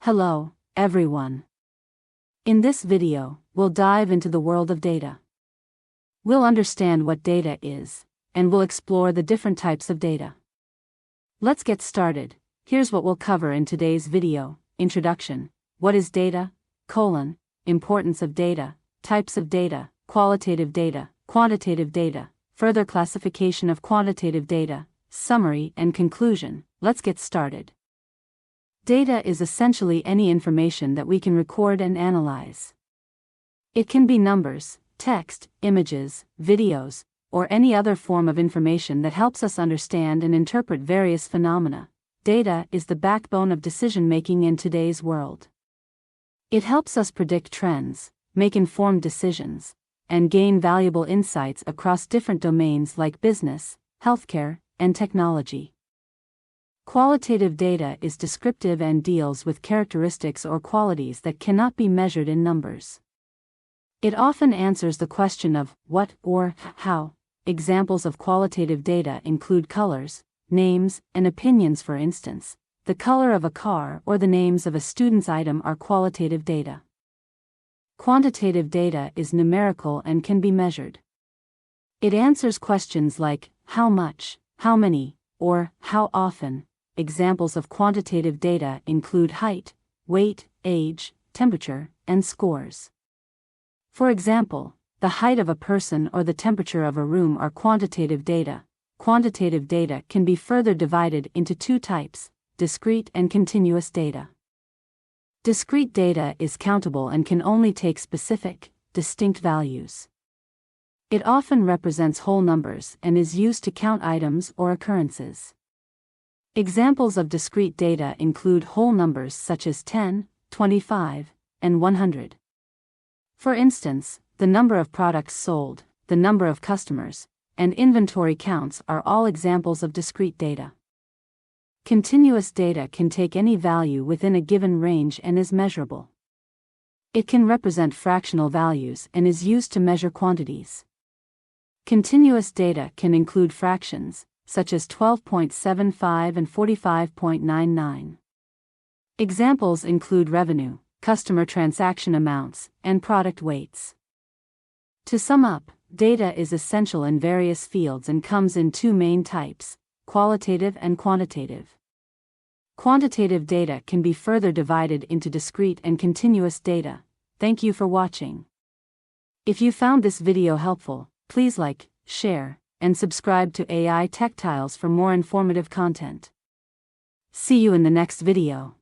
Hello, everyone. In this video, we'll dive into the world of data. We'll understand what data is, and we'll explore the different types of data. Let's get started. Here's what we'll cover in today's video. Introduction. What is data? Importance of data, types of data, qualitative data, quantitative data, further classification of quantitative data, summary and conclusion. Let's get started. Data is essentially any information that we can record and analyze. It can be numbers, text, images, videos, or any other form of information that helps us understand and interpret various phenomena. Data is the backbone of decision-making in today's world. It helps us predict trends, make informed decisions, and gain valuable insights across different domains like business, healthcare, and technology. Qualitative data is descriptive and deals with characteristics or qualities that cannot be measured in numbers. It often answers the question of what or how. Examples of qualitative data include colors, names, and opinions. For instance, the color of a car or the names of a student's item are qualitative data. Quantitative data is numerical and can be measured. It answers questions like how much, how many, or how often. Examples of quantitative data include height, weight, age, temperature, and scores. For example, the height of a person or the temperature of a room are quantitative data. Quantitative data can be further divided into two types: discrete and continuous data. Discrete data is countable and can only take specific, distinct values. It often represents whole numbers and is used to count items or occurrences. Examples of discrete data include whole numbers such as 10, 25, and 100. For instance, the number of products sold, the number of customers, and inventory counts are all examples of discrete data. Continuous data can take any value within a given range and is measurable. It can represent fractional values and is used to measure quantities. Continuous data can include fractions, such as 12.75 and 45.99. Examples include revenue, customer transaction amounts, and product weights. To sum up, data is essential in various fields and comes in two main types: qualitative and quantitative. Quantitative data can be further divided into discrete and continuous data. Thank you for watching. If you found this video helpful, please like, share, and subscribe to AI Techtiles for more informative content. See you in the next video.